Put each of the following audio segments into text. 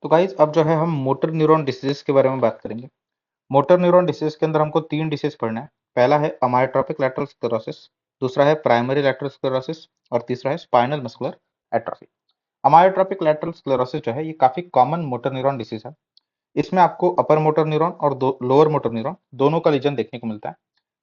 तो गाइस अब जो है हम मोटर न्यूरॉन डिसीजेस के बारे में बात करेंगे। मोटर न्यूरॉन डिसीज के अंदर हमको तीन डिसीज पढ़ना है। पहला है अमायोट्रोपिक लैटरल स्क्लेरोसिस, दूसरा है प्राइमरी लैटरल स्क्लेरोसिस और तीसरा है spinal muscular atrophy. Amyotrophic lateral sclerosis जो है ये काफी कॉमन मोटर न्यूरॉन डिसीज है। इसमें आपको अपर मोटर न्यूरॉन और लोअर मोटर न्यूरॉन दोनों का लीजन देखने को मिलता है।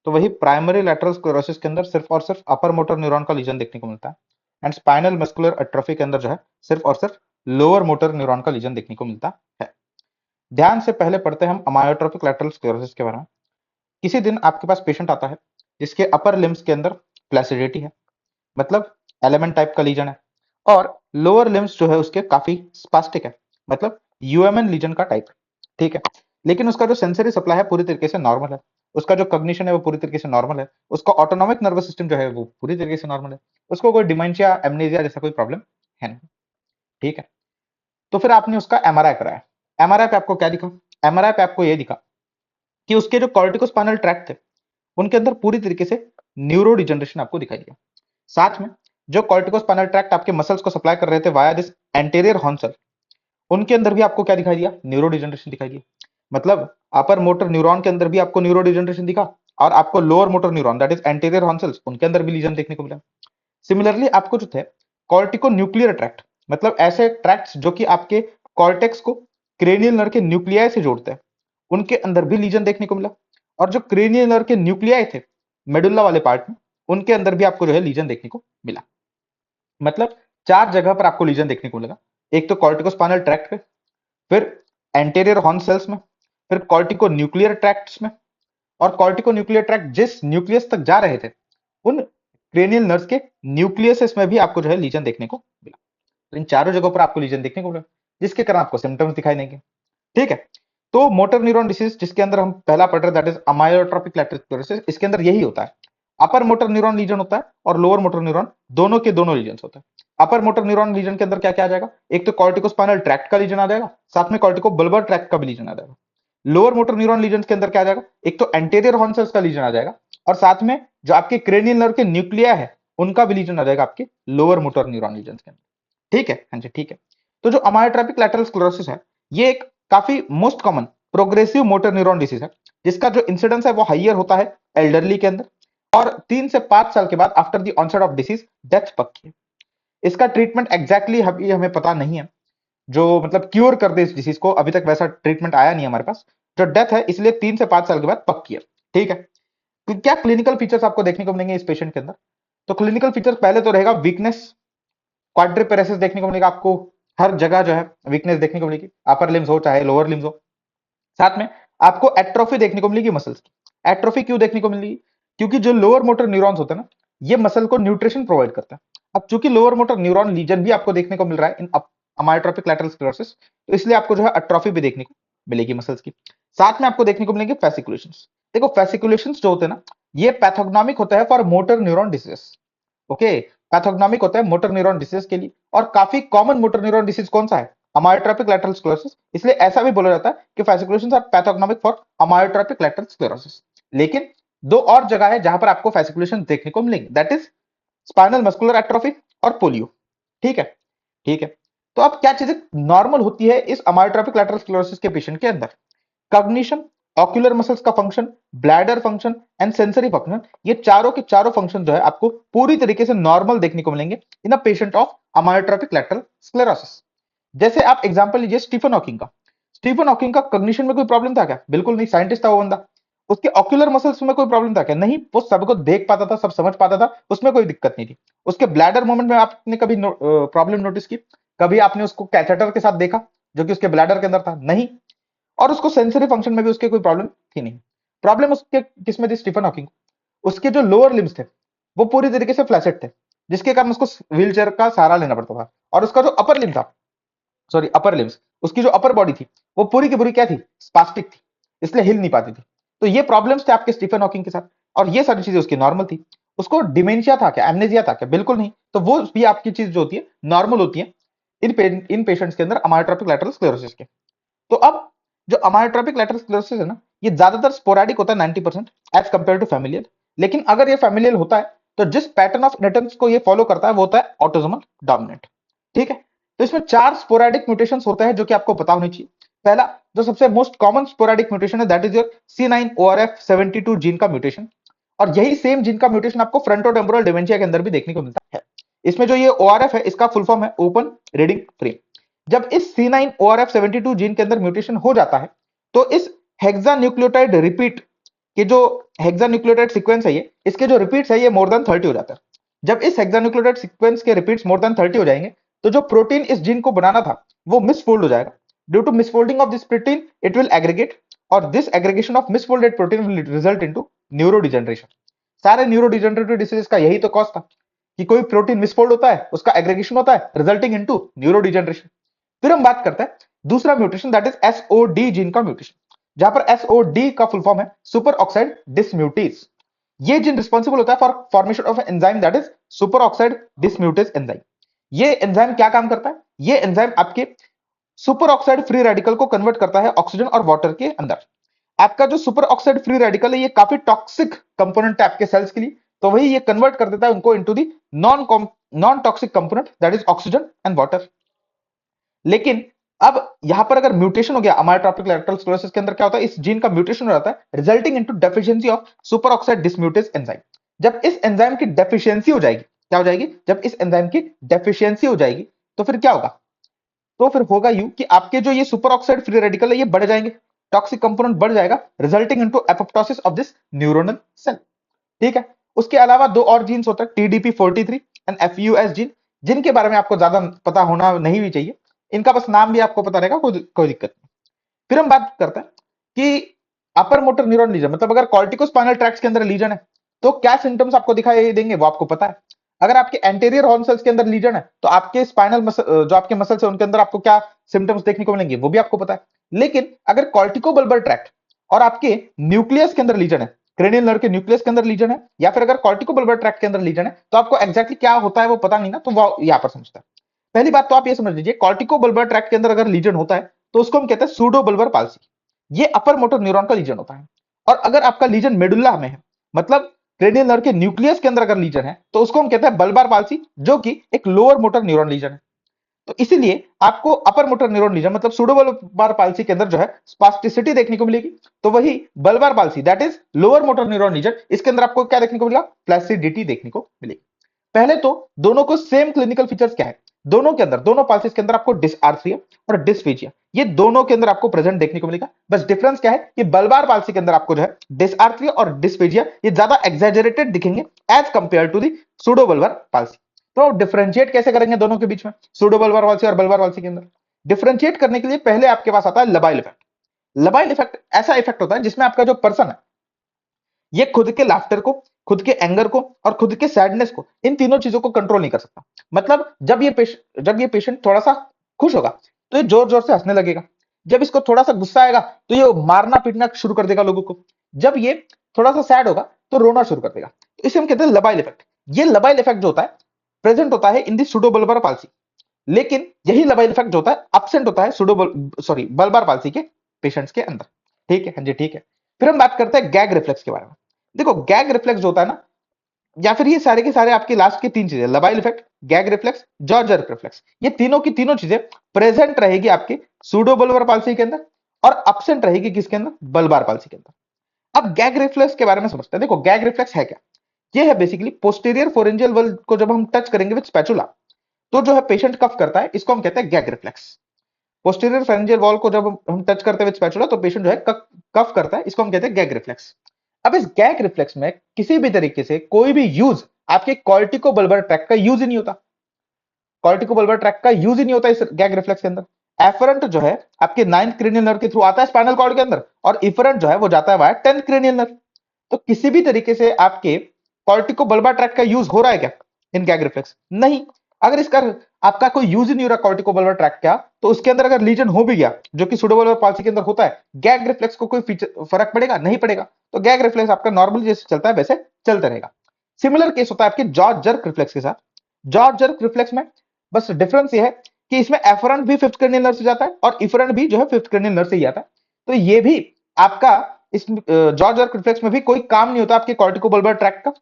तो वही प्राइमरी लैटरल स्क्लेरोसिस के अंदर सिर्फ और सिर्फ अपर मोटर न्यूरॉन का लीजन देखने को मिलता है। एंड स्पाइनल मस्कुलर एट्रोफी के अंदर जो है सिर्फ और सिर्फ लोअर मोटर न्यूरॉन का लीजन देखने को मिलता है। ध्यान से पहले पढ़ते हैं हम अमायोट्रोपिक लैटरल स्क्लेरोसिस के बारे में। किसी दिन आपके पास पेशेंट आता है जिसके अपर लिम्स के अंदर फ्लैसिडिटी है, मतलब एलिमेंट टाइप का लीजन है, और लोअर लिम्स जो है उसके काफी स्पास्टिक है, मतलब यूएमएन लीजन का टाइप। ठीक है, लेकिन उसका जो सेंसरी सप्लाई है पूरी तरीके से नॉर्मल है, उसका जो कॉग्निशन है वो पूरी तरीके से नॉर्मल है, उसका ऑटोनॉमिक नर्वस सिस्टम जो है वो पूरी तरीके से नॉर्मल है, उसको कोई डिमेंशिया एमनेसिया जैसा कोई प्रॉब्लम है नहीं। ठीक है, तो फिर आपने उसका एमआरआई कराया। एमआरआई पे आपको क्या दिखा? एमआरआई पे आपको ये दिखा कि उसके जो कॉर्टिकोस्पाइनल ट्रैक्ट थे उनके अंदर पूरी तरीके से न्यूरो डिजनरेशन आपको दिखाई दिया। साथ में जो कॉर्टिकोस्पाइनल ट्रैक्ट आपके मसल्स को सप्लाई कर रहे थे वाया दिस एंटीरियर हॉर्न, उनके अंदर भी आपको क्या दिखाई दिया? न्यूरो डिजनरेशन दिखाई दिया। मतलब अपर मोटर न्यूरॉन के अंदर भी आपको न्यूरो डिजनरेशन दिखा, और आपको lower motor neuron that is anterior horn उनके अंदर भी लीजन देखने को मिला। सिमिलरली आपको जो थे कॉर्टिको न्यूक्लियर ट्रैक्ट, मतलब ऐसे ट्रैक्ट्स जो कि आपके कॉर्टेक्स को क्रेनियल नर्व के न्यूक्लियाई से जोड़ते हैं, उनके अंदर भी लीजन देखने को मिला। और जो क्रेनियल नर्व के न्यूक्लियाई थे मेडुल्ला वाले पार्ट में, उनके अंदर भी आपको जो है लीजन देखने को मिला। मतलब चार जगह पर आपको लीजन देखने को मिलेगा। एक तो कॉर्टिकोस्पाइनल ट्रैक्ट पे, फिर एंटीरियर हॉर्न सेल्स में, फिर कॉर्टिको न्यूक्लियर ट्रैक्ट्स में, और कॉर्टिको न्यूक्लियर ट्रैक्ट जिस न्यूक्लियस तक जा रहे थे उन क्रेनियल नर्व्स के न्यूक्लियस में भी आपको जो है लीजन देखने को मिला। तो इन चारों जगहों पर आपको लीजन देखने को मिला, जिसके कारण आपको सिम्टम्स दिखाई देंगे। ठीक है, तो मोटर न्यूरॉन डिसीज जिसके अंदर हम पहला पढ़ रहे दैट इज अमायोट्रोपिक लैटरल स्क्लेरोसिस, इसके अंदर यही होता है। अपर मोटर न्यूरॉन लीजन होता है और लोअर मोटर न्यूरॉन दोनों के दोनों लीजन होते हैं। अपर मोटर न्यूरॉन लीजन के अंदर क्या क्या आ जाएगा? एक तो कॉर्टिकोस्पाइनल ट्रैक्ट का लीजन आ जाएगा, साथ में कॉर्टिको बल्बर ट्रैक्ट का भी लीजन आ जाएगा। लोअर मोटर न्यूरॉन लीजन के अंदर क्या आ जाएगा? एक तो एंटीरियर हॉर्न सेल्स का लीजन आ जाएगा, और साथ में जो आपके क्रेनियल नर्व के न्यूक्लिया है उनका भी लीजन आ जाएगा आपके लोअर मोटर न्यूरॉन लीजन के अंदर। ठीक है, हाँ जी, ठीक है। तो जो अमायोट्रोपिक लैटरल स्क्लेरोसिस है ये एक काफी most common progressive motor neuron disease है, जिसका जो इंसिडेंस है वो हाइयर होता है एल्डरली के अंदर, और 3 से 5 साल के बाद after the onset of disease death पक्की है। इसका ट्रीटमेंट एग्जैक्टली अभी हमें पता नहीं है, जो मतलब क्योर कर दे इस डिसीज को, अभी तक वैसा ट्रीटमेंट आया नहीं हमारे पास। जो डेथ है इसलिए 3 से 5 साल के बाद पक्की है। ठीक है, तो क्या क्लिनिकल फीचर्स आपको देखने को मिलेंगे इस पेशेंट के अंदर? तो क्लिनिकल फीचर्स पहले तो रहेगा वीकनेस, क्वाड्रिपेरेसिस देखने को मिलेगा आपको, हर जगह जो है वीकनेस देखने को मिलेगी, अपर लिम्स हो चाहे लोअर लिम्स हो। साथ में आपको एट्रोफी देखने को मिलेगी मसल्स की। एट्रोफी क्यों देखने को मिलेगी? क्योंकि जो लोअर मोटर न्यूरॉन्स होते हैं ना, ये मसल को न्यूट्रिशन प्रोवाइड करते हैं। अब चूंकि लोअर मोटर न्यूरॉन लीजन भी आपको देखने को मिल रहा है इन अमायोट्रोपिक लैटरल स्क्लेरोसिस, तो इसलिए आपको जो है एट्रोफी भी देखने को मिलेगी मसल्स की। साथ में आपको देखने को मिलेंगे फेसिकुलेशंस। देखो फेसिकुलेशंस जो होते हैं ना, ये पैथोग्नोमिक होता है for motor neuron disease. Okay, pathognomic होता है मोटर न्यूरॉन डिसीज के लिए, और काफी कॉमन मोटर न्यूरॉन डिसीज कौन सा है? Amyotrophic lateral sclerosis. इसलिए ऐसा भी बोला जाता है कि fasciculations are pathognomonic for amyotrophic lateral sclerosis. लेकिन दो और जगह है जहां पर आपको फैसिकुलेशन देखने को मिलेंगे, that is spinal muscular atrophy और पोलियो। ठीक है, ठीक है। तो अब क्या चीजें नॉर्मल होती है इस अमायोट्रोपिक लैटरल स्क्लेरोसिस के पेशेंट के अंदर? कॉग्निशन, ऑक्यूलर मसल्स का function, bladder function and sensory function, ये चारों के चारों फंक्शन जो है आपको पूरी तरीके से नॉर्मल देखने को मिलेंगे in a patient of amyotrophic lateral sclerosis. जैसे आप एग्जांपल लीजिए स्टीफन हॉकिंग का। स्टीफन हॉकिंग का कॉग्निशन में कोई प्रॉब्लम था क्या? बिल्कुल नहीं, साइंटिस्ट था वो बंदा। उसके ऑक्यूलर मसल्स में कोई प्रॉब्लम था क्या? नहीं, वो सबको देख पाता था, सब समझ पाता था, उसमें कोई दिक्कत नहीं थी। उसके ब्लैडर मूवमेंट में आपने कभी प्रॉब्लम नोटिस की? कभी आपने उसको कैथेटर के साथ देखा जो कि उसके ब्लैडर के अंदर था? नहीं। और उसको सेंसरी फंक्शन में भी उसके कोई प्रॉब्लम थी नहीं। प्रॉब्लम उसके किसमें थी स्टीफन हॉकिंग को? उसके जो लोअर लिम्स थे वो पूरी तरीके से फ्लैसेट थे, जिसके कारण उसको व्हील चेयर का सहारा लेना पड़ता था। और उसका जो अपर लिम था, सॉरी अपर लिम्स, उसकी जो अपर बॉडी थी वो पूरी की पूरी क्या थी? स्पास्टिक थी, इसलिए हिल नहीं पाती थी। तो ये प्रॉब्लम्स थे आपके स्टीफन हॉकिंग के साथ, और ये सारी चीजें उसकी नॉर्मल थी। उसको डिमेंशिया था क्या? एमनेसिया था क्या? बिल्कुल नहीं। तो वो भी आपकी चीज जो होती है नॉर्मल होती है इन पेशेंट्स के अंदर अमायोट्रोपिक लैटरल स्क्लेरोसिस के। तो अब जो अमायोट्रोपिक लैटरल स्क्लेरोसिस है ना, ये ज्यादातर स्पोरेडिक होता है 90% एज कंपेयर टू फैमिलियल। लेकिन अगर ये फैमिलियल होता है तो जिस पैटर्न ऑफ इनहेरिटेंस को ये फॉलो करता है वो होता है ऑटोसोमल डोमिनेंट। ठीक है, तो इसमें 4 स्पोरेडिक म्यूटेशंस होते हैं जो कि आपको पता होनी चाहिए। पहला जो सबसे मोस्ट कॉमन स्पोरेडिक म्यूटेशन है that is your C9ORF72 gene का म्यूटेशन, और यही सेम जीन का म्यूटेशन आपको फ्रंटोटेम्पोरल डिमेंशिया के अंदर भी देखने को मिलता है। इसमें जो ये ORF है इसका फुल फॉर्म है ओपन रीडिंग फ्रेम। जब इस C9ORF72 जीन के अंदर म्यूटेशन हो जाता है तो इस हेक्सान्यूक्लियोटाइड रिपीट कि जो हेक्सान्यूक्लियोटाइड सीक्वेंस है ये, इसके जो रिपीट्स है ये मोर देन 30 हो जाता है। जब इस हेक्सान्यूक्लियोटाइड सीक्वेंस के रिपीट्स मोर देन 30 हो जाएंगे तो जो प्रोटीन इस जीन को बनाना था वो मिसफोल्ड हो जाएगा। Due to misfolding of this protein it will aggregate, और this aggregation of misfolded protein will result into neurodegeneration. सारे न्यूरोडिजेनरेटिव डिसीजेस का यही तो कॉज था कि कोई प्रोटीन मिसफोल्ड होता है, उसका एग्रीगेशन होता है रिजल्टिंग इनटू न्यूरोडिजेनरेशन। फिर हम बात करते हैं दूसरा mutation that is SOD gene का म्यूटेशन, जहां पर SOD का फुल फॉर्म है सुपर ऑक्साइड डिसम्यूटेज। ये जीन रिस्पॉन्सिबल होता है for formation of enzyme that is super oxide dismutase enzyme. ये एंजाइम क्या काम करता है? ये एंजाइम आपके सुपर ऑक्साइड फ्री रेडिकल को कन्वर्ट करता है ऑक्सीजन और वाटर के अंदर। आपका जो सुपर ऑक्साइड फ्री रेडिकल है ये काफी टॉक्सिक कंपोनेंट है आपके सेल्स के लिए, तो वही ये कन्वर्ट कर देता है उनको into the non toxic component that is oxygen and water. लेकिन अब यहां पर अगर म्यूटेशन हो गया अमायोट्रोपिक लैटरल स्क्लेरोसिस के अंदर, क्या होता है इस जीन का म्यूटेशन हो जाता है resulting into deficiency of super oxide dismutase enzyme. जब इस एंजाइम की डेफिशिएंसी हो जाएगी, क्या हो जाएगी? जब इस एंजाइम की डेफिशिएंसी हो जाएगी तो फिर क्या होगा? तो फिर होगा यू कि आपके जो ये सुपर ऑक्साइड फ्री रेडिकल है ये बढ़ जाएंगे, टॉक्सिक कंपोनेंट बढ़ जाएगा resulting into apoptosis of this neuronal cell. ठीक है। उसके अलावा दो और जीन्स होते हैं TDP43 एंड FUS जीन, जिनके बारे में आपको ज्यादा पता होना नहीं भी चाहिए, इनका बस नाम भी आपको पता रहेगा, कोई दिक्कत नहीं। फिर हम बात करते हैं कि अपर मोटर न्यूरॉन लीजन, मतलब अगर कॉर्टिकोस्पाइनल ट्रैक्ट के अंदर लीजन है तो क्या सिम्टम्स आपको दिखाई देंगे वो आपको पता है। अगर आपके एंटेरियर हॉर्न सेल्स के अंदर लीजन है तो आपके स्पाइनल मसल, जो आपके मसल्स है उनके अंदर आपको क्या सिम्टम्स देखने को मिलेंगे वो भी आपको पता है। लेकिन अगर कॉर्टिकोबल्बर ट्रैक्ट और आपके न्यूक्लियस के अंदर लीजन है, क्रेनियल नर्व के न्यूक्लियस के अंदर लीजन है, या फिर अगर कॉर्टिकोबल्बर ट्रैक्ट के अंदर लीजन है, तो आपको एक्जैक्टली क्या होता है वो पता नहीं ना, तो वो यहां पर समझता है। पहली बात तो आप ये समझ लीजिए, कॉर्टिकोबल्बर ट्रैक्ट के अंदर अगर लीजन होता है तो उसको हम कहते हैं सूडोबल्बर पाल्सी। ये अपर मोटर न्यूरॉन का लीजन होता है। और अगर आपका लीजन मेडुल्ला में है, मतलब क्रेनियल नर्व के न्यूक्लियस के अंदर अगर लीजन है, तो उसको हम कहते हैं बल्बार पाल्सी, जो कि एक लोअर मोटर न्यूरॉन लीजन है। तो इसीलिए आपको अपर मोटर न्यूरॉन लीजन मतलब सूडोबल्बार पाल्सी के अंदर जो है स्पास्टिसिटी देखने को मिलेगी, तो वही bulbar palsy that is lower motor neuron lesion, इसके अंदर आपको क्या देखने को मिलेगा? प्लासिडिटी देखने को मिलेगी। पहले तो दोनों को सेम क्लिनिकल फीचर्स क्या है, दोनों के अंदर, दोनों पाल्सीज के अंदर आपको डिसआर्थरिया और डिस्फेजिया ये दोनों के अंदर आपको प्रेजेंट देखने को मिलेगा। बस डिफरेंस क्या है कि बल्बार पाल्सी के अंदर आपको जो है डिसआर्थरिया और डिस्फेजिया ये ज्यादा एक्सैजरेटेड दिखेंगे as compare to the pseudobulbar palsy. तो डिफरेंशिएट कैसे करेंगे दोनों के बीच में, सूडोबल्बार पाल्सी और बल्बार पाल्सी के अंदर? डिफरेंशिएट करने के लिए पहले आपके पास आता है लबाइल इफेक्ट। लबाइल इफेक्ट ऐसा इफेक्ट होता है जिसमें आपका जो पर्सन है ये खुद के लाफ्टर को, खुद के एंगर को और खुद के सैडनेस को, इन तीनों चीजों को कंट्रोल नहीं कर सकता। मतलब जब ये पेशेंट थोड़ा सा खुश होगा तो ये जोर जोर से हंसने लगेगा, जब इसको थोड़ा सा गुस्सा आएगा तो ये मारना पीटना शुरू कर देगा लोगों को, जब ये थोड़ा सा सैड होगा तो रोना शुरू कर देगा। तो इसे हम कहते हैं लबाइल इफेक्ट। ये लबाइल इफेक्ट जो होता है प्रेजेंट होता है इन दी सूडोबल्बार पाल्सी, लेकिन यही लबाइल इफेक्ट जो होता है एब्सेंट होता है बल्बार पाल्सी के पेशेंट्स के अंदर। ठीक है, हाँ जी ठीक है। फिर हम बात करते हैं गैग रिफ्लेक्स के बारे में। देखो गैग रिफ्लेक्स जो होता है ना, या फिर ये सारे के सारे आपके लास्ट की तीन चीजें, labile affect, gag reflex, jaw jerk reflex, ये तीनों की तीनों चीजें प्रेजेंट रहेगी आपके सूडोबल्बार पाल्सी के अंदर और एब्सेंट रहेगी किसके अंदर? बल्बार पाल्सी के अंदर। अब गैग रिफ्लेक्स के बारे में समझते हैं। देखो गैग रिफ्लेक्स है क्या? ये है बेसिकली पोस्टीरियर फोरेंजियल वॉल को जब हम टच करेंगे विद स्पैचुला तो जो है पेशेंट कफ करता है, इसको हम कहते हैं gag reflex. Posterior pharyngeal wall को जब हम टच करते हैं विद स्पैचुला तो पेशेंट जो है कफ करता है, इसको हम कहते हैं गैग रिफ्लेक्स। अब इस गैग रिफ्लेक्स में किसी भी तरीके से कोई भी यूज आपके कॉर्टिकोबल्बर ट्रैक्ट का यूज ही नहीं होता, कॉर्टिकोबल्बर ट्रैक्ट का यूज ही नहीं होता इस गैग रिफ्लेक्स के अंदर। एफरेंट जो है आपके 9th क्रेनियल नर्व के थ्रू आता है स्पाइनल कॉर्ड के अंदर, और इफरेंट जो है वो जाता है वाया 10th क्रेनियल नर्व। तो किसी भी तरीके से आपके कॉर्टिकोबल्बर ट्रैक्ट का यूज हो रहा है क्या इन गैग रिफ्लेक्स? नहीं। अगर इसका आपका कोई यूज ही नहीं हो रहा कॉर्टिकोबल्बर ट्रैक्ट का, तो उसके अंदर अगर लीजन हो भी गया जो कि सूडोबल्बर पाल्सी के अंदर होता है, गैग रिफ्लेक्स को कोई फर्क पड़ेगा? नहीं पड़ेगा। तो गैग रिफ्लेक्स आपका नॉर्मली जैसे चलता है वैसे चलता रहेगा। सिमिलर केस होता है आपके जॉ जर्क रिफ्लेक्स के साथ। जॉ जर्क रिफ्लेक्स में बस डिफरेंस ये है कि इसमें एफरेंट भी 5th क्रेनियल नर्व से जाता है और इफरेंट भी जो है 5th क्रेनियल नर्व से ही आता है। तो ये भी आपका इस जॉ जर्क रिफ्लेक्स में भी कोई काम नहीं होता आपके कॉर्टिकोबल्बर ट्रैक्ट का,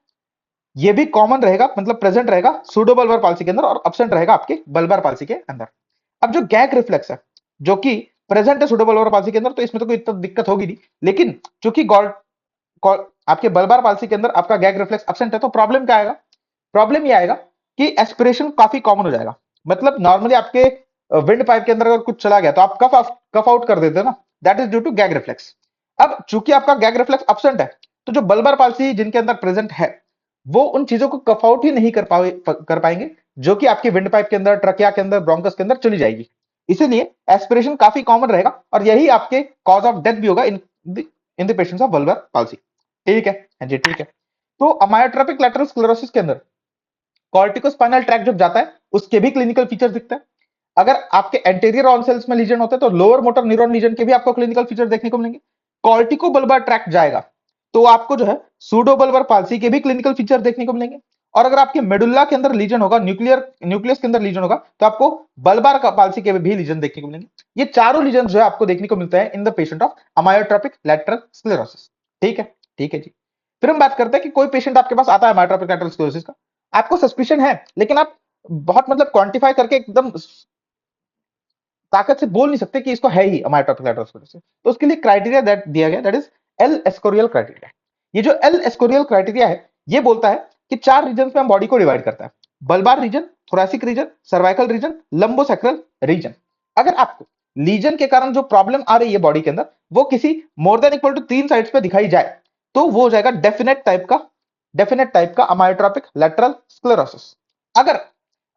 ये भी कॉमन रहेगा, मतलब प्रेजेंट रहेगा सूडोबल्बार पाल्सी के अंदर और एब्सेंट रहेगा आपके बल्बार पाल्सी के अंदर। अब जो गैग रिफ्लेक्स है, जो कि प्रेजेंट है सुडोबल्बार पाल्सी के अंदर, तो इसमें तो कोई इतना दिक्कत होगी नहीं, लेकिन चूंकि आपके बल्बार पाल्सी के अंदर आपका गैग रिफ्लेक्स एब्सेंट है, तो प्रॉब्लम क्या आएगा? प्रॉब्लम ये आएगा कि एस्पिरेशन काफी कॉमन हो जाएगा। मतलब नॉर्मली आपके विंड पाइप के अंदर अगर कुछ चला गया तो आप कफ आउट कर देते हैं ना, that is due to gag reflex. अब चूंकि आपका गैग रिफ्लेक्स एब्सेंट है, तो जो बल्बार पाल्सी जिनके अंदर प्रेजेंट है, वो उन चीजों को कफ आउट ही नहीं कर पाएंगे, जो कि आपके विंड पाइप के अंदर, ट्रकिया के अंदर, ब्रोंकस के अंदर चली जाएगी। इसीलिए एस्पिरेशन काफी कॉमन रहेगा, और यही आपके कॉज ऑफ डेथ भी होगा in the patients of bulbar palsy. ठीक है, हाँ जी ठीक है। तो अमायोट्रोपिक लैटरल स्क्लेरोसिस के अंदर कॉर्टिकोस्पाइनल ट्रैक्ट जब जाता है, उसके भी क्लिनिकल फीचर्स दिखते हैं। अगर आपके एंटीरियर ऑन सेल्स में लीजन होते हैं, तो लोअर मोटर न्यूरॉन लीजन के भी आपको क्लिनिकल फीचर देखने को मिलेंगे। कॉर्टिको बल्बार ट्रैक्ट जाएगा, तो आपको जो है सूडो बल्बार पाल्सी के भी क्लिनिकल फीचर देखने को मिलेंगे। और अगर आपके मेडुल्ला के अंदर लीजन होगा, न्यूक्लियस के अंदर लीजन होगा, तो आपको बल्बार का पाल्सी के भी लीजन देखने को मिलेंगे। ये चारों लीजन जो है आपको देखने को मिलते हैं in the patient of amyotrophic lateral sclerosis. ठीक है, ठीक है जी। फिर हम बात करते हैं कि कोई पेशेंट आपके पास आता है अमायोट्रोपिक लैटरल स्क्लेरोसिस का, आपको सस्पिशन है, लेकिन आप बहुत मतलब क्वांटिफाई करके एकदम ताकत से बोल नहीं सकते कि इसको है ही अमायोट्रोपिक लैटरल स्क्लेरोसिस, तो उसके लिए क्राइटेरिया दैट दिया गया, दैट इज एल एस्कोरियल क्राइटेरिया। ये जो एल एस्कोरियल क्राइटेरिया है, ये बोलता है कि 4 रीजन में हम बॉडी को डिवाइड करता है: bulbar region, thoracic region, cervical region, lumbosacral region. अगर आपको लीजन के कारण जो प्रॉब्लम आ रही है बॉडी के अंदर, वो किसी more than equal to 3 sides पे दिखाई जाए, तो वो हो जाएगा डेफिनेट टाइप का अमायोट्रोपिक लैटरल स्क्लेरोसिस। अगर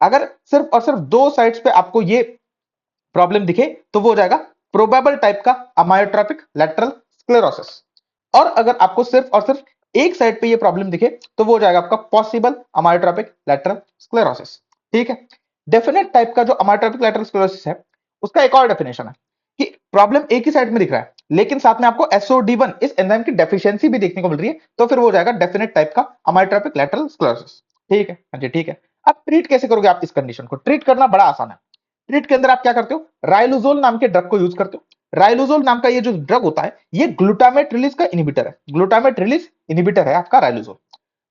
अगर सिर्फ और सिर्फ 2 साइड्स पे आपको ये प्रॉब्लम दिखे, तो वो हो जाएगा प्रोबेबल टाइप का अमायोट्रोपिक लैटरल स्क्लेरोसिस। और अगर आपको सिर्फ और सिर्फ एक साइड पे ये प्रॉब्लम दिखे, तो वो हो जाएगा आपका पॉसिबल अमायोट्रोपिक लैटरल स्क्लेरोसिस। ठीक है। डेफिनेट टाइप का जो अमायोट्रोपिक लैटरल स्क्लेरोसिस है, उसका एक और डेफिनेशन है कि प्रॉब्लम एक ही साइड में दिख रहा है, लेकिन साथ में आपको SOD1 इस एंजाइम की डेफिशिएंसी भी देखने को मिल रही है, तो फिर वो हो जाएगा डेफिनेट टाइप का अमायोट्रोपिक लैटरल स्क्लेरोसिस। ठीक है, हाँ जी ठीक है। अब ट्रीट कैसे करोगे आप इस कंडीशन को? ट्रीट करना बड़ा आसान है। ट्रीट के अंदर आप क्या करते हो? राइलोजोल नाम के ड्रग को यूज करते हो। राइलोजोल नाम का ये जो ड्रग होता है, ये ग्लूटामेट रिलीज का इनिबिटर है। ग्लूटामेट रिलीज इनिबिटर है आपका राइलोजोल।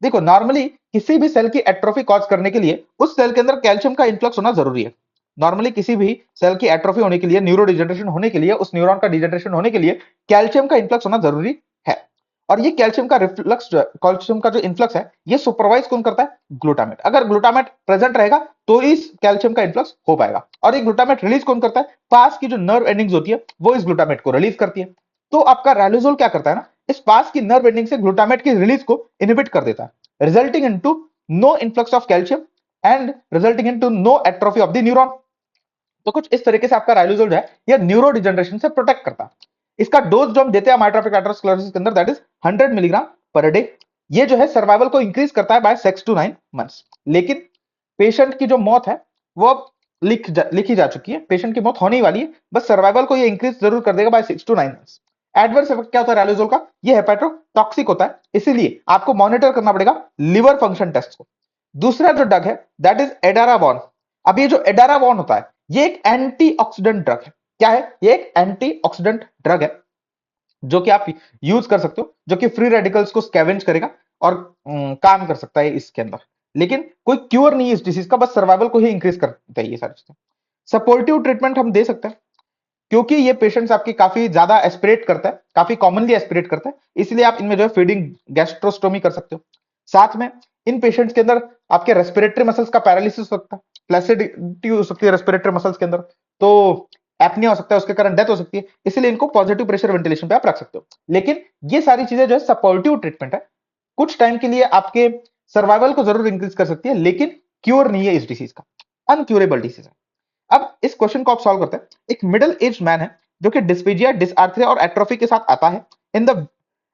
देखो नॉर्मली किसी भी सेल की एट्रोफी कॉज करने के लिए उस सेल के अंदर कैल्शियम का इन्फ्लक्स होना जरूरी है। नॉर्मली किसी भी सेल की एट्रोफी होने के लिए, न्यूरो डिजनरेशन होने के लिए, उस न्यूरॉन का डिजनरेशन होने के लिए कैल्शियम का इन्फ्लक्स होना जरूरी है। और ये कैल्शियम का रिफ्लक्स जो है, कैल्शियम का जो इन्फ्लक्स है, ये सुपरवाइज कौन करता है? ग्लूटामेट। अगर ग्लूटामेट प्रेजेंट रहेगा तो इस कैल्शियम का इन्फ्लक्स हो पाएगा। और ये ग्लूटामेट रिलीज कौन करता है? पास की जो नर्व एंडिंग्स होती है, वो इस ग्लूटामेट को रिलीज करती है। तो आपका राइलोजोल क्या करता है ना, इस पास की नर्व एंडिंग से ग्लूटामेट की रिलीज को इनहिबिट कर देता है, resulting into no influx of calcium and resulting into no atrophy of the neuron. तो कुछ इस तरीके से आपका राइलोजोल जो है, ये न्यूरो डिजनरेशन से प्रोटेक्ट करता है। इसका डोज जो हम देते हैं अमायोट्रोपिक लैटरल स्क्लेरोसिस के अंदर, that is 100 milligram per day. ये जो है सर्वाइवल को इंक्रीज करता है बाय 6 to 9 मंथ्स। लेकिन पेशेंट की जो मौत है, वो अब लिखी जा चुकी है, पेशेंट की मौत होने ही वाली है, बस सर्वाइवल को ये इंक्रीज जरूर कर देगा by 6 to 9 months. Adverse effect क्या होता है राइलोजोल का? ये हेपेटोटॉक्सिक होता है, इसीलिए आपको मॉनिटर करना पड़ेगा लिवर फंक्शन टेस्ट को। दूसरा जो ड्रग है, दैट इज एडारावॉन। अब ये जो एडारावॉन होता है, ये एक एंटीऑक्सीडेंट ड्रग है। क्या है? ये एक एंटीऑक्सीडेंट ड्रग है, जो कि आप यूज कर सकते हो, जो कि फ्री रेडिकल्स को स्कैवेंज करेगा और काम कर सकता है इसके अंदर। लेकिन कोई क्योर नहीं है इस डिसीज का, बस सर्वाइवल को ही इंक्रीज करता है ये सारी चीजें। सपोर्टिव ट्रीटमेंट हम दे सकते हैं, क्योंकि ये पेशेंट्स आपकी काफी ज्यादा एस्पिरेट करता है, काफी कॉमनली एस्पिरेट करता है, इसलिए आप इनमें जो है फीडिंग गैस्ट्रोस्टोमी कर सकते हो। साथ में इन पेशेंट्स के अंदर आपके रेस्पिरेटरी मसल्स का पैरालिसिस हो सकता है, फ्लैसिडिटी हो सकती है रेस्पिरेटरी मसल्स के अंदर, तो एपनिया हो सकता है, उसके कारण डेथ हो सकती है, इसलिए इनको पॉजिटिव प्रेशर वेंटिलेशन पे आप रख सकते हो। लेकिन ये सारी चीजें जो है सपोर्टिव ट्रीटमेंट है, कुछ टाइम के लिए आपके सर्वाइवल को जरूर इंक्रीज कर सकती है, लेकिन क्योर नहीं है इस डिसीज का, अनक्यूरेबल डिसीज है। अब इस क्वेश्चन को आप सॉल्व करते हैं। एक मिडिल एज मैन है, जो कि डिस्पेजिया, डिसआर्थरिया और एट्रोफी के साथ आता है इन द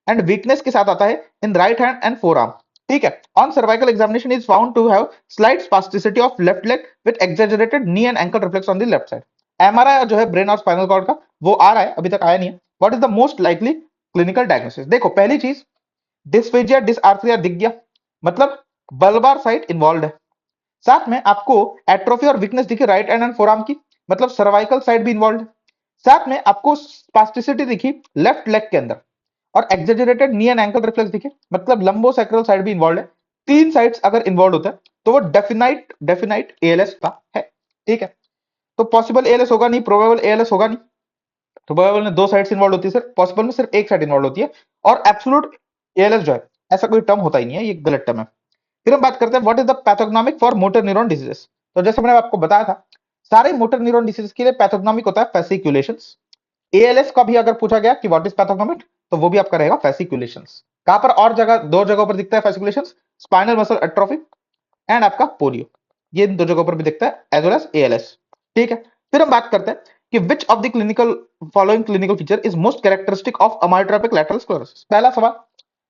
एंड वीकनेस के साथ आता है in right hand and forearm. ठीक है। On cervical examination is found to have slight spasticity of left leg with exaggerated knee and ankle reflex on the left side. MRI जो है brain और spinal cord का, वो आ रहा है, अभी तक आया नहीं है। What is the most likely clinical diagnosis? देखो पहली चीज, डिस्फेजिया डिसआर्थरिया दिख गया, मतलब बल्बार साइट इन्वॉल्व है। साथ में आपको एट्रोफी और वीकनेस दिखी राइट हैंड एंड फोरआर्म की, मतलब सर्वाइकल साइड भी इन्वॉल्व है। साथ में आपको स्पास्टिसिटी दिखी लेफ्ट लेग के अंदर, और एक्सैजरेटेड नी एंड एंकल रिफ्लेक्स दिखे, मतलब लंबोसैक्रल साइड भी इन्वॉल्व है। तीन साइड्स अगर इन्वॉल्व होता है, तो वो डेफिनाइट ALS का है। ठीक है। तो पॉसिबल एएलएस होगा नहीं, प्रोबेबल एएलएस होगा नहीं। तो प्रोबेबल में दो साइड्स इन्वॉल्व होती है सिर्फ, पॉसिबल में सिर्फ एक साइड इन्वॉल्व होती है। और एब्सोल्यूट एएलएस जो है, ऐसा कोई टर्म होता ही नहीं है, ये गलत टर्म है। फिर हम बात करते हैं what is the pathognomic for motor neuron diseases. तो जैसे मैंने आपको बताया था, सारे मोटर न्यूरॉन डिसीज के लिए पैथोग्नोमिक होता है फेसिकुलेशंस। एएलएस का भी अगर पूछा गया कि व्हाट इज पैथोग्नोमिक, तो वो भी आपका रहेगा फेसिकुलेशंस। कहां पर और जगह, दो जगहों पर दिखता है फेसिकुलेशंस, स्पाइनल मसल एट्रोफी एंड आपका पोलियो, ये इन दो जगहों पर भी दिखता है एज वेल एज एएलएस। ठीक है। फिर हम बात करते हैं कि which of the clinical following clinical feature is most characteristic of amyotrophic lateral sclerosis. पहला सवाल,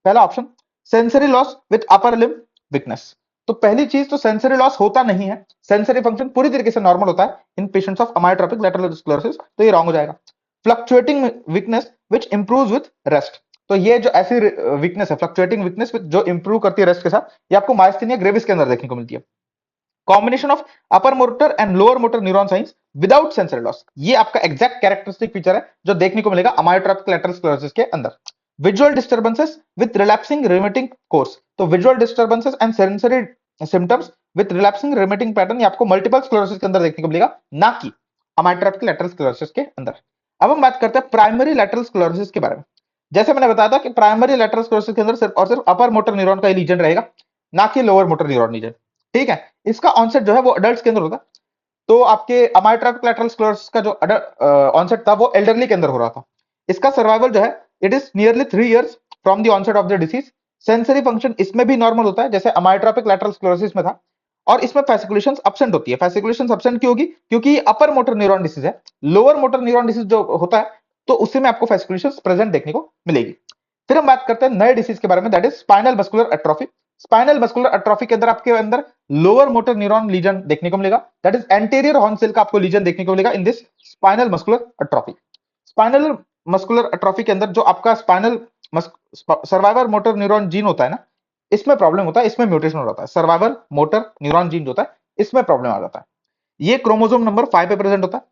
पहला option, sensory loss with upper limb weakness. तो पहली चीज तो सेंसरी लॉस होता नहीं है, सेंसरी फंक्शन पूरी तरीके से नॉर्मल होता है इन patients of amyotrophic lateral sclerosis, तो ये रॉन्ग हो जाएगा। Fluctuating weakness which improves with rest. तो ये जो ऐसी वीकनेस है, फ्लक्चुएटिंग वीकनेस जो इंप्रूव करती है रेस्ट के साथ, ये आपको माइस्थेनिया ग्रेविस के अंदर देखने को मिलती है। Combination of upper motor and lower motor neuron science without sensory loss, ये आपका एग्जैक्ट कैरेक्टरिस्टिक फीचर है जो देखने को मिलेगा अमायोट्रोपिक लैटरल स्क्लेरोसिस के अंदर। Visual disturbances with relapsing remitting course. तो visual disturbances and sensory symptoms with relapsing remitting pattern, ये आपको मल्टीपल स्क्लेरोसिस के अंदर देखने को मिलेगा, ना कि अमायोट्रोपिक लैटरल स्क्लेरोसिस के अंदर। अब हम बात करते हैं प्राइमरी लैटरल स्क्लेरोसिस के बारे में। जैसे मैंने बताया था कि प्राइमरी लैटरल स्क्लेरोसिस के अंदर सिर्फ और सिर्फ अपर मोटर न्यूरॉन का लीजन रहेगा, ना कि लोअर मोटर न्यूरॉन लीजन। ठीक है। इसका ऑनसेट जो है वो अडल्ट के अंदर होता है। तो आपके अमायोट्रोपिक लैटरल स्क्लेरोसिस का जो ऑनसेट था वो एल्डरली के अंदर हो रहा था। इसका सर्वाइवल जो है it is nearly 3 years from the onset of the disease. Sensory function इसमें भी नॉर्मल होता है जैसे अमायोट्रोपिक लैटरल स्क्लेरोसिस में था। और इसमें फैसिकुलेशन अब्सेंट होती है। फैसिकुलेशन अब्सेंट क्यों होगी? क्योंकि अपर मोटर न्यूरॉन डिसीज है। लोअर मोटर न्यूरॉन डिसीज जो होता है तो उससे में आपको फैसिकुलेशन प्रेजेंट देखने को मिलेगी। फिर हम बात करते हैं नए डिसीज के बारे में, that is spinal muscular atrophy. Spinal muscular atrophy के अंदर आपके अंदर लोअर मोटर न्यूरॉन लीजन देखने को मिलेगा, that is anterior horn cell का आपको लीजन देखने को मिलेगा in this spinal muscular atrophy. Spinal muscular atrophy के अंदर जो आपका spinal survivor motor neuron gene होता है ना, इसमें प्रॉब्लम होता है, इसमें म्यूटेशन हो जाता है। सर्वाइवर मोटर न्यूरॉन जीन जो होता है इसमें प्रॉब्लम आ जाता है। ये क्रोमोसोम नंबर 5 पे प्रेजेंट होता है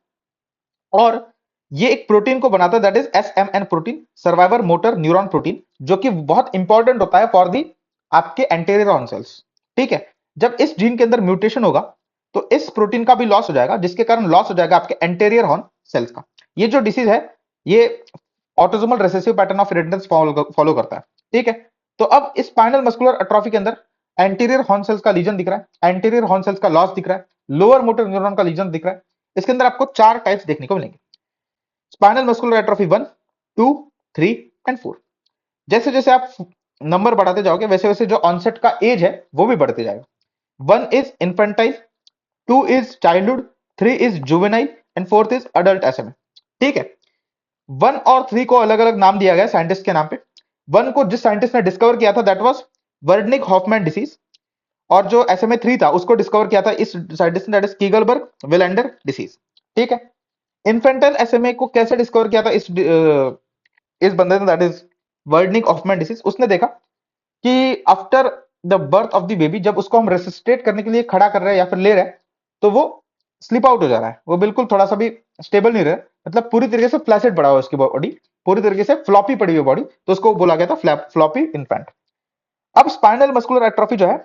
और ये एक प्रोटीन को बनाता है, that is SMN protein, survivor motor neuron protein, जो कि बहुत इंपॉर्टेंट होता है फॉर दी आपके एंटीरियर हॉर्न सेल्स। ठीक है। जब इस जीन के अंदर म्यूटेशन होगा तो इस प्रोटीन का भी लॉस हो जाएगा, जिसके कारण लॉस हो जाएगा आपके एंटीरियर हॉर्न सेल्स का। ये जो डिसीज है ये autosomal recessive pattern of inheritance follow करता है। ठीक है। तो अब इस स्पाइनल मस्कुलर एट्रोफी के अंदर एंटीरियर हॉर्न सेल्स का लीजन दिख रहा है, एंटीरियर हॉर्न सेल्स का लॉस दिख रहा है, लोअर मोटर न्यूरॉन का लीजन दिख रहा है। इसके अंदर आपको 4 टाइप्स देखने को मिलेंगे, स्पाइनल मस्कुलर एट्रोफी 1, 2, 3 एंड 4। जैसे जैसे आप नंबर बढ़ाते जाओगे वैसे वैसे जो ऑनसेट का एज है वो भी बढ़ते जाएगा। 1 is infantile, 2 is childhood, 3 is juvenile and 4th is adult SMA. ठीक है। 1 और 3 को अलग अलग नाम दिया गया साइंटिस्ट के नाम पे। 1 को जिस साइंटिस्ट ने डिस्कवर किया था दैट वाज वर्डनिक हॉफमैन डिसीज, और जो एसएमए 3 था उसको डिस्कवर किया था इस साइंटिस्ट ने, दैट इज कीगलबर्ग विलेंडर डिसीज। ठीक है। इन्फेंटाइल एसएमए को कैसे डिस्कवर किया था इस बंदे ने, दैट इज वर्डनिक हॉफमैन डिसीज। उसने देखा कि after the birth of the baby, जब उसको हम रेसिस्टेट करने के लिए खड़ा कर रहे हैं या फिर ले रहे हैं, तो वो स्लिप आउट हो जा रहा है, वो बिल्कुल थोड़ा सा भी स्टेबल नहीं रहा, मतलब पूरी तरीके से फ्लैसिड पड़ा हुआ उसकी बॉडी, पूरी तरीके से फ्लॉपी पड़ी हुई बॉडी, तो उसको बोला गया था फ्लॉपी इन्फेंट। अब स्पाइनल मस्कुलर एट्रोफी जो है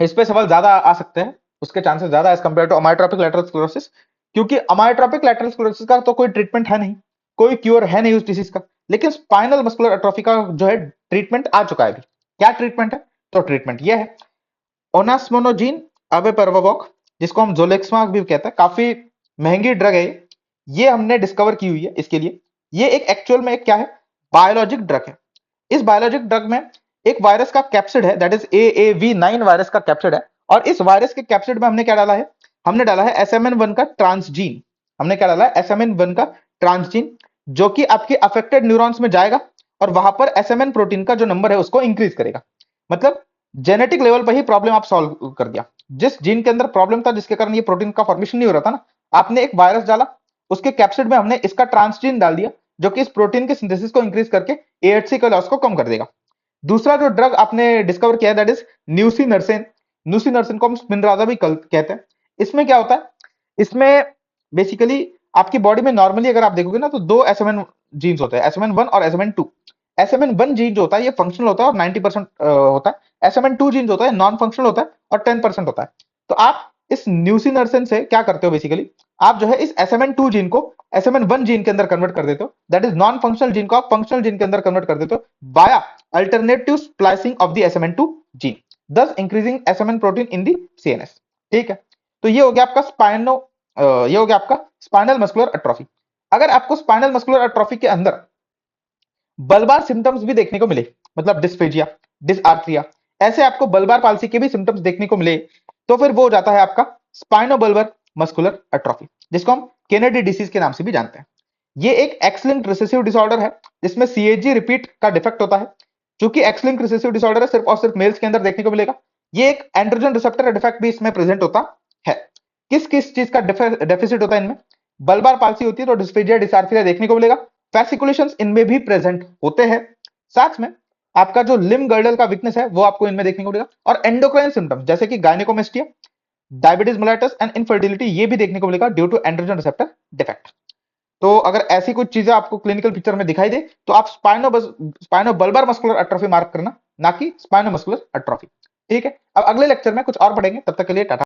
इस पे सवाल ज्यादा आ सकते हैं, उसके चांसेस ज्यादा as compare to amyotrophic lateral sclerosis, क्योंकि अमायोट्रोपिक लैटरल स्क्लेरोसिस का तो कोई ट्रीटमेंट है नहीं, कोई क्योर है नहीं उस डिसीज का। लेकिन स्पाइनल मस्कुलर एट्रोफी का जो है ट्रीटमेंट आ चुका है अभी। क्या ट्रीटमेंट है? तो ट्रीटमेंट यह है ओनास्मोनोजीन अबेपेरवोक, जिसको हम जोलेक्समा भी कहते हैं, काफी महंगी ड्रग है ये हमने डिस्कवर की हुई है इसके लिए। ये एक एक्चुअल में एक क्या है, बायोलॉजिक ड्रग है। इस बायोलॉजिक ड्रग में एक वायरस का कैप्सिड है, दैट इज AAV9 वायरस का कैप्सिड है, और इस वायरस के कैप्सिड में हमने क्या डाला है, हमने डाला है SMN1 का ट्रांसजीन। हमने क्या डाला है, SMN1 का ट्रांसजीन, जो कि आपके अफेक्टेड न्यूरॉन्स में जाएगा और वहां पर SMN प्रोटीन का जो नंबर है उसको इंक्रीज करेगा। मतलब जेनेटिक लेवल पर ही प्रॉब्लम आप सॉल्व कर दिया। जिस जीन के अंदर प्रॉब्लम था जिसके कारण ये प्रोटीन का फॉर्मेशन नहीं हो रहा था ना, आपने एक वायरस डाला, उसके कैप्सिड में हमने इसका ट्रांसजीन डाल दिया, जो कि इस प्रोटीन के सिंथेसिस को इंक्रीज करके AHC के लॉस को कम कर देगा। दूसरा जो ड्रग आपने डिस्कवर किया है दैट इज न्यूसिनर्सेन। न्यूसिनर्सेन को हम स्पिनराजा भी कहते हैं। इसमें क्या होता है, इसमें बेसिकली आपकी बॉडी में नॉर्मली अगर आप देखोगे ना तो 2 SMN जीन्स होते हैं, SMN1 और SMN2। SMN1 जीन जो होता है ये फंक्शनल होता है और 90% होता है। SMN2 जीन जो होता है नॉन फंक्शनल होता है और 10% होता है। तो आप इस न्यूसिनर्सेन से क्या करते हो बेसिकली, आप जो है इस SMN2 जीन को SMN1 जीन के अंदर कन्वर्ट कर देते हो, that is non functional gene को आप फंक्शनल जीन के अंदर कन्वर्ट कर देते हो बाया alternative splicing of the SMN2 gene, thus increasing SMN protein in the CNS। ठीक है, तो ये हो गया आपका ये हो गया आपका स्पाइनल मस्कुलर एट्रोफी। अगर आपको स्पाइनल मस्कुलर एट्रोफी के अंदर बल्बार सिम्टम्स भी देखने को मिले, मतलब डिस्फेजिया, डिसआर्थरिया, ऐसे आपको बल्बार पाल्सी के भी सिम्टम्स देखने को मिले, तो फिर वो हो जाता है आपका स्पाइनोबल्बर मस्कुलर एट्रोफी, जिसको हम केनेडी डिसीज के नाम से भी जानते हैं। ये एक एक्स लिंक्ड रिसेसिव डिसऑर्डर है जिसमें CAG रिपीट का डिफेक्ट होता है। चूंकि एक्स लिंक्ड रिसेसिव डिसऑर्डर है, सिर्फ और सिर्फ मेल्स के अंदर देखने को मिलेगा। ये एक एंड्रोजन रिसेप्टर डिफेक्ट भी इसमें प्रेजेंट होता है। किस किस चीज का डेफिसिट होता है इनमें? बल्बार पाल्सी होती है तो डिस्फेजिया डिसआर्थरिया देखने को मिलेगा, फैसिकुलेशंस इनमें भी प्रेजेंट होते हैं, साथ में आपका जो लिम्ब गर्डल का वीकनेस है वो आपको इनमें देखने को मिलेगा, और एंडोक्राइन सिम्टम्स जैसे कि gynaecomastia, diabetes mellitus and infertility ये भी देखने को मिलेगा due to androgen receptor defect. तो अगर ऐसी कुछ चीजें आपको क्लिनिकल पिक्चर में दिखाई दे तो आप स्पाइनो बल्बार मस्कुलर एट्रोफी मार्क करना, ना कि स्पाइनो मस्कुलर एट्रोफी। ठीक है, अब अगले लेक्चर में कुछ और पढ़ेंगे, तब तक के लिए टाटा।